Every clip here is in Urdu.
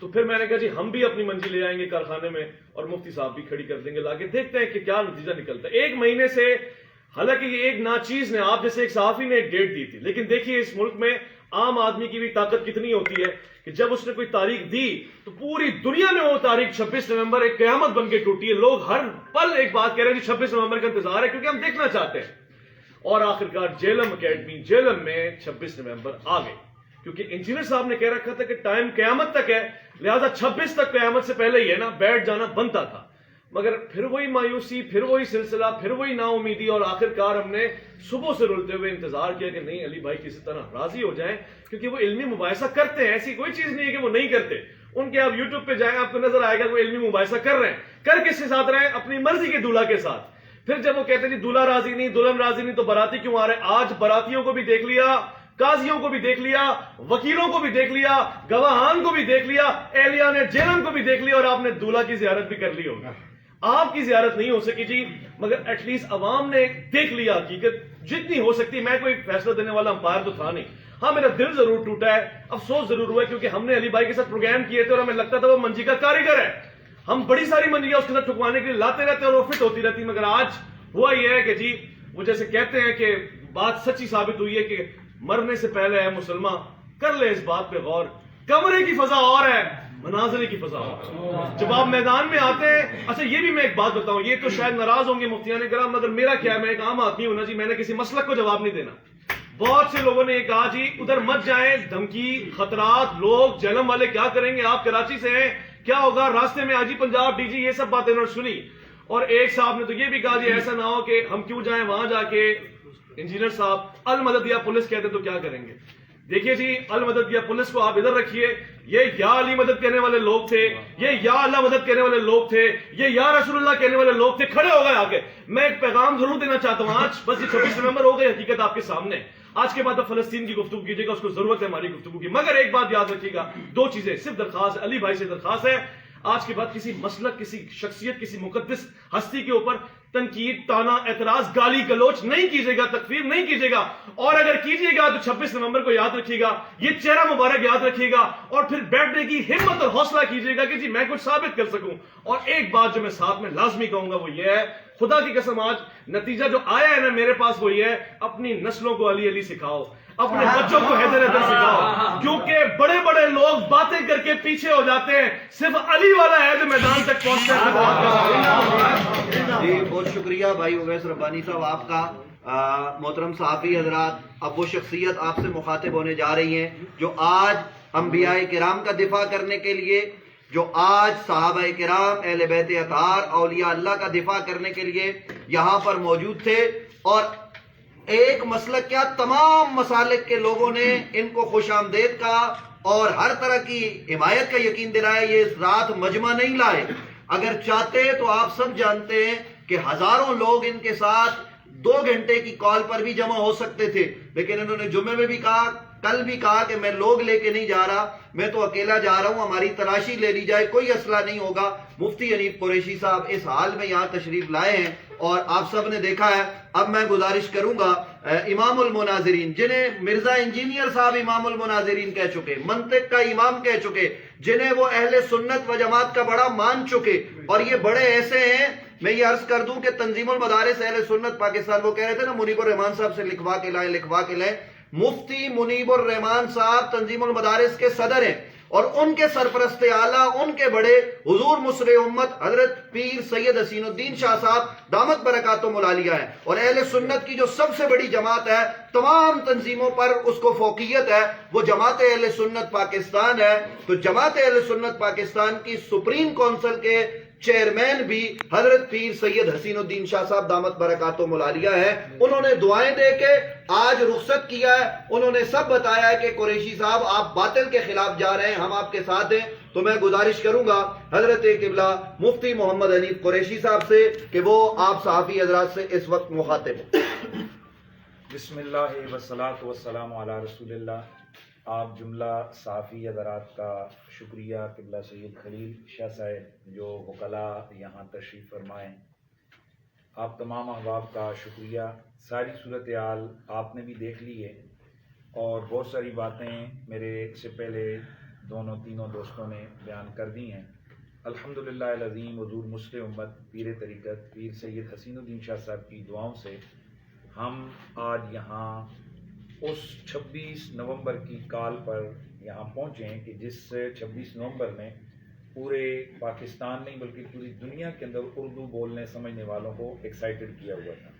تو پھر میں نے کہا جی ہم بھی اپنی منزل لے آئیں گے کارخانے میں اور مفتی صاحب بھی کھڑی کر دیں گے لا کے، دیکھتے ہیں کہ کیا نتیجہ نکلتا ہے. 1 مہینے سے، حالانکہ یہ ایک ناچیز نے، آپ جیسے ایک صحافی نے ایک ڈیٹ دی تھی، لیکن دیکھیے اس ملک میں عام آدمی کی بھی طاقت کتنی ہوتی ہے کہ جب اس نے کوئی تاریخ دی تو پوری دنیا میں وہ تاریخ 26 نومبر ایک قیامت بن کے ٹوٹی ہے. لوگ ہر پل ایک بات کہہ رہے ہیں جی 26 نومبر کا انتظار ہے کیونکہ ہم دیکھنا چاہتے ہیں. اور آخرکار جیلم اکیڈمی جیلم میں 26 نومبر آ گئی، کیونکہ انجینئر صاحب نے کہہ رکھا تھا کہ ٹائم قیامت تک ہے، لہذا 26 تک قیامت سے پہلے ہی ہے نا بیٹھ جانا بنتا تھا. مگر پھر وہی مایوسی، پھر وہی سلسلہ، پھر وہی نا امیدی، اور آخرکار ہم نے صبح سے رلتے ہوئے انتظار کیا کہ نہیں علی بھائی کسی طرح راضی ہو جائیں، کیونکہ وہ علمی مباحثہ کرتے ہیں، ایسی کوئی چیز نہیں ہے کہ وہ نہیں کرتے. ان کے آپ یوٹیوب پہ جائیں آپ کو نظر آئے گا کہ وہ علمی مباحثہ کر رہے ہیں. کر کس کے ساتھ رہے ہیں؟ اپنی مرضی کے دولہا کے ساتھ. پھر جب وہ کہتے ہیں دولہا راضی نہیں، دلہن راضی نہیں، تو باراتی کیوں آ رہے ہیں؟ آج براتیوں کو بھی دیکھ لیا، قاضیوں کو بھی دیکھ لیا، وکیلوں کو بھی دیکھ لیا، گواہان کو بھی دیکھ لیا، اہلیہ نے جیلم کو بھی دیکھ لیا، اور آپ نے دولہا کی زیارت بھی کر لی ہوگی. آپ کی زیارت نہیں ہو سکی جی، مگر ایٹ لیسٹ عوام نے دیکھ لیا حقیقت جتنی ہو سکتی. میں کوئی فیصلہ دینے والا امپائر تو تھا نہیں. ہاں میرا دل ضرور ٹوٹا ہے، افسوس ضرور ہوا ہے، کیونکہ ہم نے علی بھائی کے ساتھ پروگرام کیے تھے اور ہمیں لگتا تھا وہ منجی کا کاریگر ہے. ہم بڑی ساری منجیاں اس کے ساتھ ٹھکوانے کے لیے لاتے رہتے اور وہ فٹ ہوتی رہتی. مگر آج ہوا یہ ہے کہ جی وہ جیسے کہتے ہیں کہ بات سچی ثابت ہوئی ہے کہ مرنے سے پہلے ہے مسلمان کر لے اس بات پہ غور، کمرے کی فضا اور ہے مناظرے کی فضا اور. جب آپ میدان میں آتے ہیں، اچھا یہ بھی میں ایک بات بتاؤں، یہ تو شاید ناراض ہوں گے مفتیان کرام، مگر میرا کیا ہے، میں ایک عام آدمی ہوں نا جی، میں نے کسی مسلک کو جواب نہیں دینا. بہت سے لوگوں نے یہ کہا جی ادھر مت جائیں، دھمکی، خطرات، لوگ جہلم والے کیا کریں گے، آپ کراچی سے ہیں کیا ہوگا، راستے میں آجی پنجاب ڈی جی، یہ سب باتیں انہوں نے سنی. اور ایک صاحب نے تو یہ بھی کہا جی ایسا نہ ہو کہ ہم کیوں جائیں وہاں جا کے انجینئر صاحب المدد یا پولیس کہتے تو کیا کریں گے. دیکھیے جی المدد یا پولیس کو آپ ادھر رکھیے، یہ یا علی مدد کہنے والے لوگ تھے، یہ یا اللہ مدد کہنے والے لوگ تھے، یہ یا رسول اللہ کہنے والے لوگ تھے، کھڑے ہو گئے آگے. میں ایک پیغام ضرور دینا چاہتا ہوں آج، بس یہ 26 نومبر ہو گئی حقیقت آپ کے سامنے. آج کے بعد اب فلسطین کی گفتگو کیجیے گا، اس کو ضرورت ہے ہماری گفتگو کی. مگر ایک بات یاد رکھیے گا، 2 چیزیں صرف درخواست ہے، علی بھائی سے درخواست ہے، آج کے بعد کسی مسلک، کسی شخصیت، کسی مقدس ہستی کے اوپر تنقید، تانا، اعتراض، گالی گلوچ نہیں کیجیے گا، تکفیر نہیں کیجیے گا. اور اگر کیجیے گا تو 26 نومبر کو یاد رکھیے گا، یہ چہرہ مبارک یاد رکھیے گا، اور پھر بیٹھنے کی ہمت اور حوصلہ کیجیے گا کہ جی میں کچھ ثابت کر سکوں. اور ایک بات جو میں ساتھ میں لازمی کہوں گا وہ یہ ہے، خدا کی قسم آج نتیجہ جو آیا ہے نا میرے پاس وہ یہ ہے، اپنی نسلوں کو علی علی سکھاؤ، اپنے بچوں کو حیدر حیدر سکھاؤ، کیونکہ بڑے بڑے لوگ باتیں کر کے پیچھے ہو جاتے ہیں، صرف علی والا ہے جو میدان تک پہنچتا ہے. جی بہت شکریہ بھائی اویس ربانی صاحب آپ کا. محترم صحافی حضرات، اب وہ شخصیت آپ سے مخاطب ہونے جا رہی ہیں جو آج انبیاء کرام کا دفاع کرنے کے لیے، جو آج صحابہ کرام، اہل بیت اطہار، اولیاء اللہ کا دفاع کرنے کے لیے یہاں پر موجود تھے. اور ایک مسلک کیا تمام مسالک کے لوگوں نے ان کو خوش آمدید کہا اور ہر طرح کی حمایت کا یقین دلایا. یہ رات مجمع نہیں لائے، اگر چاہتے تو آپ سب جانتے ہیں کہ ہزاروں لوگ ان کے ساتھ 2 گھنٹے کی کال پر بھی جمع ہو سکتے تھے، لیکن انہوں نے جمعے میں بھی کہا، کل بھی کہا کہ میں لوگ لے کے نہیں جا رہا، میں تو اکیلا جا رہا ہوں، ہماری تلاشی لے لی جائے، کوئی اسلحہ نہیں ہوگا. مفتی حنیف قریشی صاحب اس حال میں یہاں تشریف لائے ہیں اور آپ سب نے دیکھا ہے. اب میں گزارش کروں گا امام المناظرین، جنہیں مرزا انجینئر صاحب امام المناظرین کہہ چکے، منطق کا امام کہہ چکے، جنہیں وہ اہل سنت و جماعت کا بڑا مان چکے، اور یہ بڑے ایسے ہیں، میں یہ عرض کر دوں کہ تنظیم المدارس اہل سنت پاکستان، وہ کہہ رہے تھے نا منیب الرحمان صاحب سے لکھوا کے لائیں، مفتی منیب الرحمان صاحب تنظیم المدارس کے صدر ہیں، اور ان کے سرپرست اعلیٰ، ان کے بڑے حضور مصر امت حضرت پیر سید حسین الدین شاہ صاحب دامت برکاتہم العالیہ ہیں. اور اہل سنت کی جو سب سے بڑی جماعت ہے، تمام تنظیموں پر اس کو فوقیت ہے، وہ جماعت اہل سنت پاکستان ہے. تو جماعت اہل سنت پاکستان کی سپریم کونسل کے چیئرمین بھی حضرت پیر سید حسین الدین شاہ صاحب دامت برکاتہم العالیہ ہیں. انہوں نے دعائیں دے کے آج رخصت کیا ہے. انہوں نے سب بتایا ہے کہ قریشی صاحب آپ باطل کے خلاف جا رہے ہیں، ہم آپ کے ساتھ ہیں. تو میں گزارش کروں گا حضرت قبلہ مفتی محمد حنیف قریشی صاحب سے کہ وہ آپ صحافی حضرات سے اس وقت مخاطب ہوں. بسم اللہ والصلاۃ والسلام علی رسول اللہ. آپ جملہ صحافی حضرات کا شکریہ، قبلہ سید خلیل شاہ صاحب جو وکلاء یہاں تشریف فرمائیں، آپ تمام احباب کا شکریہ. ساری صورتحال آپ نے بھی دیکھ لی ہے، اور بہت ساری باتیں میرے سے پہلے تینوں دوستوں نے بیان کر دی ہیں۔ الحمدللہ العظیم حضور مسلم امت پیر طریقت پیر سید حسین الدین شاہ صاحب کی دعاؤں سے ہم آج یہاں اس 26 نومبر کی کال پر یہاں پہنچے ہیں کہ جس 26 نومبر میں پورے پاکستان نہیں بلکہ پوری دنیا کے اندر اردو بولنے سمجھنے والوں کو ایکسائٹڈ کیا ہوا تھا۔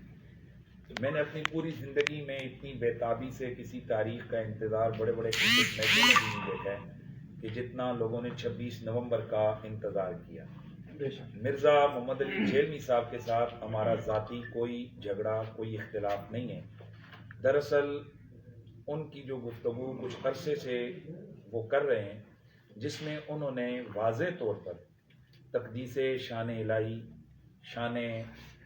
میں نے اپنی پوری زندگی میں اتنی بے تابی سے کسی تاریخ کا انتظار بڑے بڑے کرکٹ میچوں میں نہیں دیکھا ہے کہ جتنا لوگوں نے 26 نومبر کا انتظار کیا۔ مرزا محمد علی جھیلمی صاحب کے ساتھ ہمارا ذاتی کوئی جھگڑا کوئی اختلاف نہیں ہے۔ دراصل ان کی جو گفتگو کچھ عرصے سے وہ کر رہے ہیں جس میں انہوں نے واضح طور پر تقدیس شان الہی، شان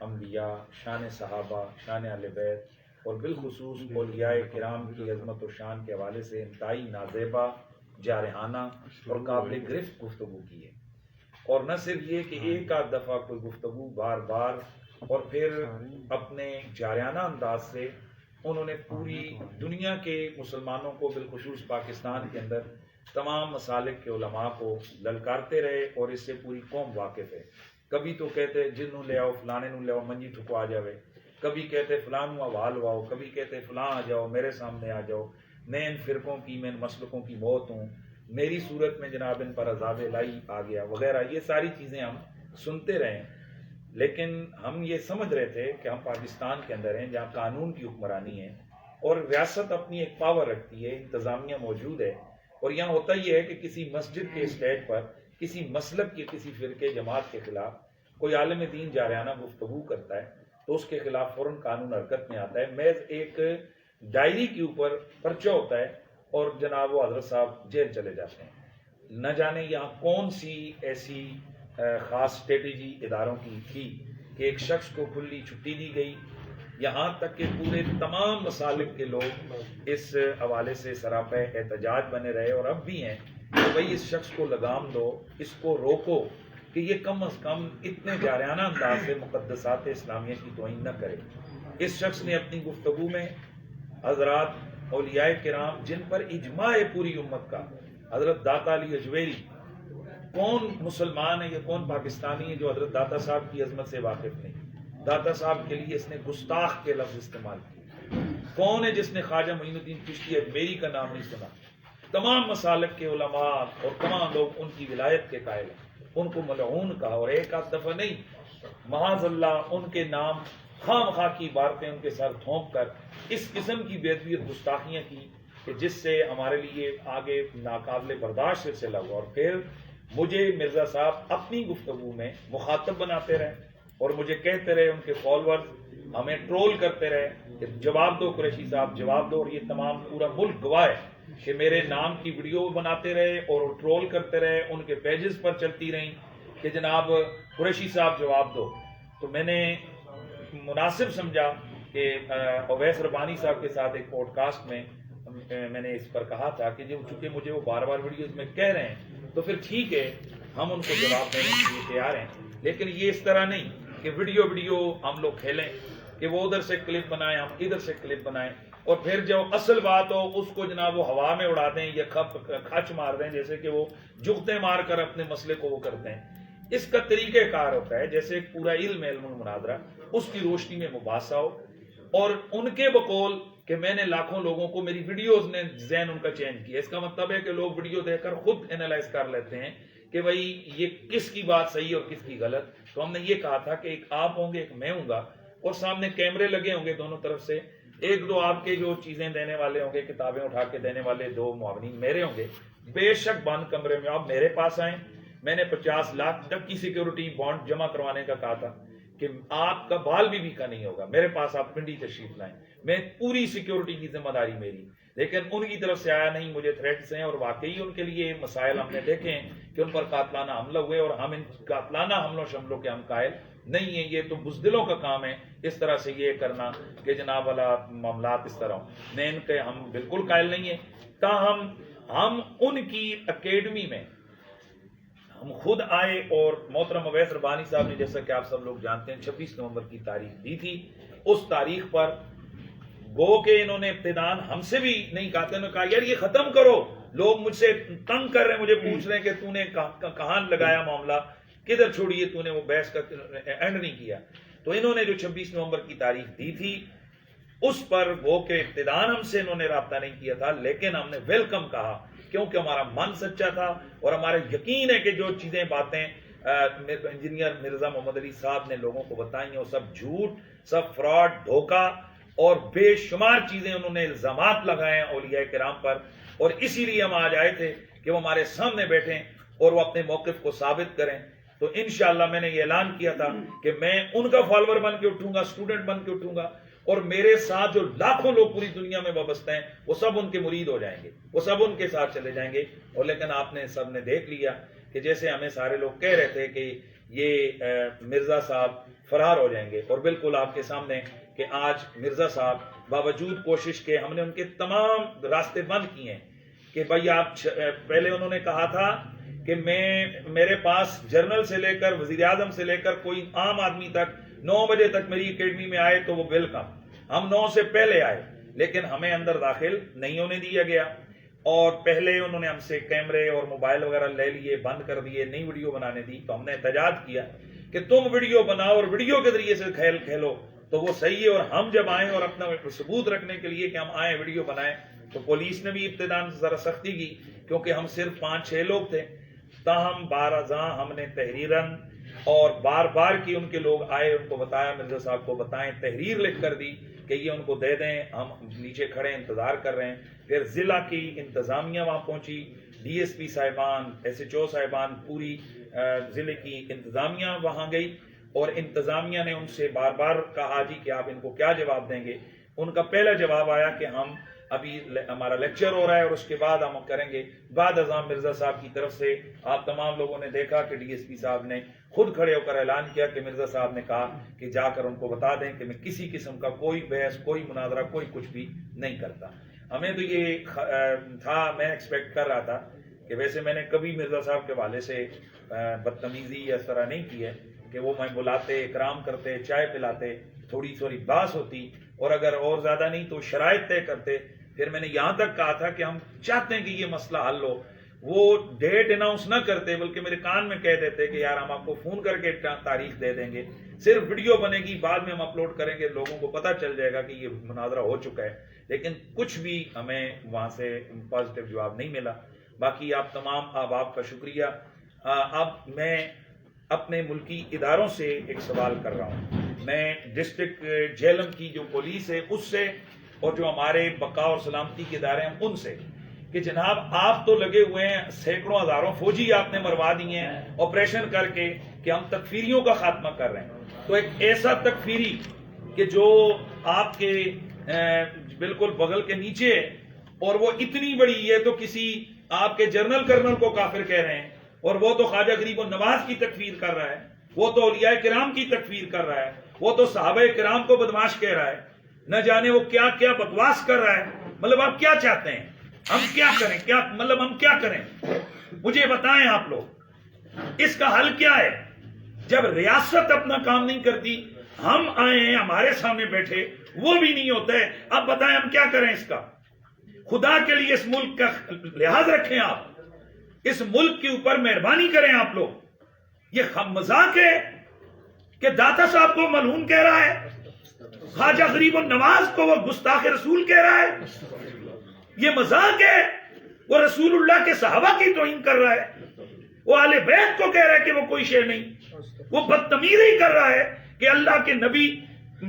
انبیاء، شان صحابہ، شان اہل بیت اور بالخصوص اولیاء کرام کی عظمت و شان کے حوالے سے انتہائی نازیبا، جارحانہ اور قابل گرفت گفتگو کی ہے۔ اور نہ صرف یہ کہ ایک آدھ دفعہ کوئی گفتگو بار بار اور پھر اپنے جارحانہ انداز سے انہوں نے پوری دنیا کے مسلمانوں کو بالخصوص پاکستان کے اندر تمام مسالک کے علماء کو للکارتے رہے اور اس سے پوری قوم واقف ہے۔ کبھی تو کہتے جنوں لے آؤ، فلانے نوں لے آؤ، منجی ٹھکوا جاوے، کبھی کہتے فلاں نوں حوال واؤ، کبھی کہتے فلاں آ جاؤ، میرے سامنے آ جاؤ، میں ان فرقوں کی، میں ان مسلکوں کی موت ہوں، میری صورت میں جناب ان پر عذاب الہی آ گیا وغیرہ، یہ ساری چیزیں ہم سنتے رہے ہیں۔ لیکن ہم یہ سمجھ رہے تھے کہ ہم پاکستان کے اندر ہیں جہاں قانون کی حکمرانی ہے اور ریاست اپنی ایک پاور رکھتی ہے، انتظامیہ موجود ہے، اور یہاں ہوتا یہ ہے کہ کسی مسجد کے اسٹیج پر کسی مسلک کے کسی فرقے جماعت کے خلاف کوئی عالم دین جارحانہ گفتگو کرتا ہے تو اس کے خلاف فوراً قانون حرکت میں آتا ہے، محض ایک ڈائری کے اوپر پرچہ ہوتا ہے اور جناب وہ حضرت صاحب جیل چلے جاتے ہیں۔ نہ جانے یہاں کون سی ایسی خاص اسٹریٹجی اداروں کی تھی کہ ایک شخص کو کھلی چھٹی دی گئی، یہاں تک کہ پورے تمام مسالک کے لوگ اس حوالے سے سراپا احتجاج بنے رہے اور اب بھی ہیں کہ بھئی اس شخص کو لگام دو، اس کو روکو کہ یہ کم از کم اتنے جارحانہ انداز سے مقدسات اسلامیہ کی توہین نہ کرے۔ اس شخص نے اپنی گفتگو میں حضرات اولیاء کرام جن پر اجماع ہے پوری امت کا، حضرت داتا علی اجویری، کون مسلمان ہے یا کون پاکستانی ہے جو حضرت داتا صاحب کی عظمت سے واقف نہیں؟ داتا صاحب کے لیے اس نے گستاخ کے لفظ استعمال کیے۔ کون ہے جس نے خواجہ معین الدین چشتی اجمیری کا نام نہیں سنا؟ تمام مسالک کے علماء اور تمام لوگ ان کی ولایت کے قائل ہیں، ان کو ملعون کہا، اور ایک آدھ دفعہ نہیں، معاذ اللہ ان کے نام خام خواہ کی عبارتیں ان کے سر تھونپ کر اس قسم کی بے ادبیت گستاخیاں کی کہ جس سے ہمارے لیے آگے ناقابل برداشت سلسلہ ہوا۔ اور پھر مجھے مرزا صاحب اپنی گفتگو میں مخاطب بناتے رہے اور مجھے کہتے رہے، ان کے فالوورز ہمیں ٹرول کرتے رہے کہ جواب دو قریشی صاحب، جواب دو، اور یہ تمام پورا ملک گواہ ہے کہ میرے نام کی ویڈیو بناتے رہے اور ٹرول کرتے رہے، ان کے پیجز پر چلتی رہیں کہ جناب قریشی صاحب جواب دو۔ تو میں نے مناسب سمجھا کہ اویس ربانی صاحب کے ساتھ ایک پوڈ کاسٹ میں میں نے اس پر کہا تھا کہ چونکہ مجھے وہ بار بار ویڈیوز میں کہہ رہے ہیں تو پھر ٹھیک ہے، ہم ان کو جواب دینے کے لیے تیار ہیں، لیکن یہ اس طرح نہیں کہ ویڈیو ہم لوگ کھیلیں کہ وہ ادھر سے کلپ بنائیں، ہم ادھر سے کلپ بنائیں، اور پھر جو اصل بات ہو اس کو جناب وہ ہوا میں اڑا دیں یا کھچ مار دیں، جیسے کہ وہ جغتے مار کر اپنے مسئلے کو وہ کرتے ہیں۔ اس کا طریقہ کار ہوتا ہے جیسے ایک پورا علم المناظرہ، اس کی روشنی میں مباحثہ ہو، اور ان کے بقول کہ میں نے لاکھوں لوگوں کو، میری ویڈیوز نے ذہن ان کا چینج کیا، اس کا مطلب ہے کہ لوگ ویڈیو دیکھ کر خود انالائز کر لیتے ہیں کہ بھئی یہ کس کی بات صحیح اور کس کی غلط۔ تو ہم نے یہ کہا تھا کہ ایک آپ ہوں گے، ایک میں ہوں گا، اور سامنے کیمرے لگے ہوں گے دونوں طرف سے، ایک دو آپ کے جو چیزیں دینے والے ہوں گے، کتابیں اٹھا کے دینے والے دو معاونین میرے ہوں گے۔ بے شک بند کمرے میں آپ میرے پاس آئیں، میں نے 50 لاکھ تک کی سیکیورٹی بانڈ جمع کروانے کا کہا تھا کہ آپ کا بال بھی کا نہیں ہوگا، میرے پاس آپ پنڈی تشریف لائیں، میں پوری سیکیورٹی کی ذمہ داری میری۔ لیکن ان کی طرف سے آیا نہیں، مجھے تھریٹس ہیں، اور واقعی ان کے لیے مسائل ہم نے دیکھے ہیں کہ ان پر قاتلانہ حملہ ہوئے، اور ہم ان قاتلانہ حملوں شملوں کے ہم قائل نہیں ہیں، یہ تو بزدلوں کا کام ہے اس طرح سے یہ کرنا کہ جناب والا معاملات اس طرح میں ان کے ہم بالکل قائل نہیں ہیں۔ تاہم ہم ان کی اکیڈمی میں ہم خود آئے، اور محترم اویس ربانی صاحب نے جیسا کہ آپ سب لوگ جانتے ہیں 26 نومبر کی تاریخ دی تھی، اس تاریخ پر گو کہ انہوں نے ابتدان ہم سے بھی نہیں کہا تھا، انہوں نے کہا یار یہ ختم کرو، لوگ مجھ سے تنگ کر رہے ہیں, مجھے پوچھ رہے ہیں کہ تو نے کہاں لگایا معاملہ, کدھر چھوڑیے تو نے وہ بحث کا اینڈ نہیں کیا. تو انہوں نے جو 26 نومبر کی تاریخ دی تھی اس پر وہ کہ ابتداءً ہم سے انہوں نے رابطہ نہیں کیا تھا, لیکن ہم نے ویلکم کہا کیونکہ ہمارا من سچا تھا اور ہمارا یقین ہے کہ جو چیزیں باتیں انجینئر مرزا محمد علی صاحب نے لوگوں کو بتائی ہیں وہ سب جھوٹ, سب فراڈ, دھوکہ اور بے شمار چیزیں انہوں نے الزامات لگائے ہیں اولیاء کرام پر. اور اسی لیے ہم آج آئے تھے کہ وہ ہمارے سامنے بیٹھیں اور وہ اپنے موقف کو ثابت کریں. تو انشاءاللہ میں نے یہ اعلان کیا تھا کہ میں ان کا فالوور بن کے اٹھوں گا, اسٹوڈنٹ بن کے اٹھوں گا, اور میرے ساتھ جو لاکھوں لوگ پوری دنیا میں وابستہ ہیں وہ سب ان کے مرید ہو جائیں گے, وہ سب ان کے ساتھ چلے جائیں گے. اور لیکن آپ نے سب نے دیکھ لیا کہ جیسے ہمیں سارے لوگ کہہ رہے تھے کہ یہ مرزا صاحب فرار ہو جائیں گے, اور بالکل آپ کے سامنے کہ آج مرزا صاحب باوجود کوشش کے ہم نے ان کے تمام راستے بند کیے ہیں کہ بھائی آپ پہلے انہوں نے کہا تھا کہ میرے پاس جنرل سے لے کر وزیر اعظم سے لے کر کوئی عام آدمی تک 9 بجے تک میری اکیڈمی میں آئے تو وہ ویلکم. ہم 9 سے پہلے آئے لیکن ہمیں اندر داخل نہیں ہونے دیا گیا, اور پہلے انہوں نے ہم سے کیمرے اور موبائل وغیرہ لے لیے, بند کر دیے, نئی ویڈیو بنانے دی. تو ہم نے احتجاج کیا کہ تم ویڈیو بناؤ اور ویڈیو کے ذریعے سے کھیلو تو وہ صحیح ہے. اور ہم جب آئیں اور اپنا ثبوت رکھنے کے لیے کہ ہم آئیں ویڈیو بنائیں تو پولیس نے بھی ابتداء ذرا سختی کی کیونکہ ہم صرف 5-6 لوگ تھے. تاہم بارازاں ہم نے تحریراً اور بار بار کی ان کے لوگ آئے, ان کو بتایا مرزا صاحب کو بتائیں, تحریر لکھ کر دی کہ یہ ان کو دے دیں, ہم نیچے کھڑے انتظار کر رہے ہیں. پھر ضلع کی انتظامیہ وہاں پہنچی, ڈی ایس پی صاحبان, ایس ایچ او صاحبان, پوری ضلع کی انتظامیہ وہاں گئی اور انتظامیہ نے ان سے بار بار کہا جی کہ آپ ان کو کیا جواب دیں گے. ان کا پہلا جواب آیا کہ ہم ابھی ہمارا لیکچر ہو رہا ہے اور اس کے بعد ہم کریں گے. بعد ازاں مرزا صاحب کی طرف سے آپ تمام لوگوں نے دیکھا کہ ڈی ایس پی صاحب نے خود کھڑے ہو کر اعلان کیا کہ مرزا صاحب نے کہا کہ جا کر ان کو بتا دیں کہ میں کسی قسم کا کوئی بحث, کوئی مناظرہ, کوئی کچھ بھی نہیں کرتا. ہمیں تو یہ تھا, میں ایکسپیکٹ کر رہا تھا کہ ویسے میں نے کبھی مرزا صاحب کے والے سے بدتمیزی اس طرح نہیں کی ہے کہ وہ میں بلاتے, اکرام کرتے, چائے پلاتے, تھوڑی تھوڑی بحث ہوتی اور اگر اور زیادہ نہیں تو شرائط طے کرتے. پھر میں نے یہاں تک کہا تھا کہ ہم چاہتے ہیں کہ یہ مسئلہ حل ہو. وہ ڈیٹ اناؤنس نہ کرتے بلکہ میرے کان میں کہہ دیتے کہ یار ہم آپ کو فون کر کے تاریخ دے دیں گے, صرف ویڈیو بنے گی, بعد میں ہم اپلوڈ کریں گے, لوگوں کو پتہ چل جائے گا کہ یہ مناظرہ ہو چکا ہے. لیکن کچھ بھی ہمیں وہاں سے پازیٹیو جواب نہیں ملا. باقی آپ تمام احباب کا شکریہ. اب میں اپنے ملکی اداروں سے ایک سوال کر رہا ہوں. میں ڈسٹرکٹ جہلم کی جو پولیس ہے اس سے اور جو ہمارے بقا اور سلامتی کے ادارے ہیں ان سے کہ جناب آپ تو لگے ہوئے ہیں, سینکڑوں ہزاروں فوجی آپ نے مروا دیے ہیں آپریشن کر کے کہ ہم تکفیریوں کا خاتمہ کر رہے ہیں. تو ایک ایسا تکفیری کہ جو آپ کے بالکل بغل کے نیچے ہے اور وہ اتنی بڑی ہے تو کسی آپ کے جنرل کرنل کو کافر کہہ رہے ہیں, اور وہ تو خواجہ غریب النواز کی تکفیر کر رہا ہے, وہ تو اولیاء کرام کی تکفیر کر رہا ہے, وہ تو صحابہ کرام کو بدماش کہہ رہا ہے, نہ جانے وہ کیا کیا بکواس کر رہا ہے. مطلب آپ کیا چاہتے ہیں, ہم کیا کریں, کیا مطلب ہم کیا کریں, مجھے بتائیں آپ لوگ اس کا حل کیا ہے. جب ریاست اپنا کام نہیں کرتی, ہم آئے ہیں ہمارے سامنے بیٹھے وہ بھی نہیں ہوتا ہے, اب بتائیں ہم کیا کریں اس کا. خدا کے لیے اس ملک کا لحاظ رکھیں, آپ اس ملک کے اوپر مہربانی کریں آپ لوگ. یہ مذاق ہے کہ داتا صاحب کو ملعون کہہ رہا ہے, خواجہ غریب النواز کو وہ گستاخ رسول کہہ رہا ہے. یہ مذاق ہے. وہ رسول اللہ کے صحابہ کی توہین کر رہا ہے, وہ اہل بیت کو کہہ رہا ہے کہ وہ کوئی شے نہیں. وہ بدتمیزی کر رہا ہے کہ اللہ کے نبی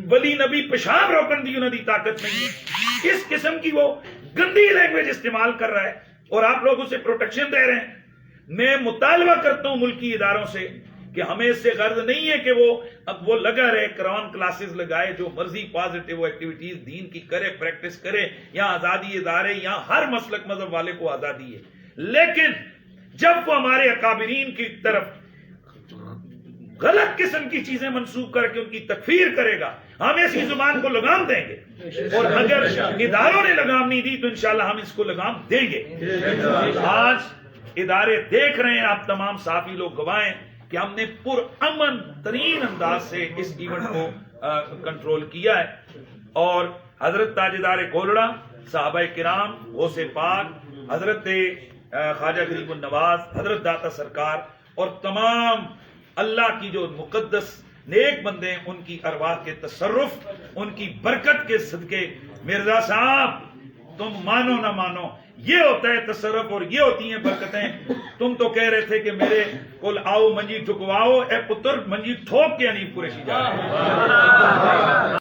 ولی نبی پیشاب روکن دی انہوں دی طاقت نہیں ہے. اس قسم کی وہ گندی لینگویج استعمال کر رہا ہے اور آپ لوگ اسے پروٹیکشن دے رہے ہیں. میں مطالبہ کرتا ہوں ملکی اداروں سے کہ ہمیں اس سے غرض نہیں ہے کہ وہ لگا رہے, قرآن کلاسز لگائے, جو مرضی پازیٹیو ایکٹیویٹیز دین کی کرے, پریکٹس کرے, یہاں آزادی ادارے, یہاں ہر مسلک مذہب والے کو آزادی ہے. لیکن جب وہ ہمارے اکابرین کی طرف غلط قسم کی چیزیں منسوخ کر کے ان کی تکفیر کرے گا, ہم ایسی زبان کو لگام دیں گے. اور اگر اداروں نے لگام نہیں دی تو انشاءاللہ ہم اس کو لگام دیں گے. آج ادارے دیکھ رہے ہیں, آپ تمام صحافی لوگ گواہیں کہ ہم نے پر امن ترین انداز سے اس ایونٹ کو کنٹرول کیا ہے. اور حضرت تاجدار کولڑا, صحابہ کرام, غوث پاک, حضرت خواجہ غریب النواز، حضرت داتا سرکار اور تمام اللہ کی جو مقدس نیک بندے ہیں، ان کی ارواح کے تصرف، ان کی برکت کے صدقے مرزا صاحب تم مانو نہ مانو یہ ہوتا ہے تصرف اور یہ ہوتی ہیں برکتیں. تم تو کہہ رہے تھے کہ میرے کول آؤ منجی ٹھکواؤ، اے پتر منجی ٹھوک کے انیف قریشی جا رہے ہیں.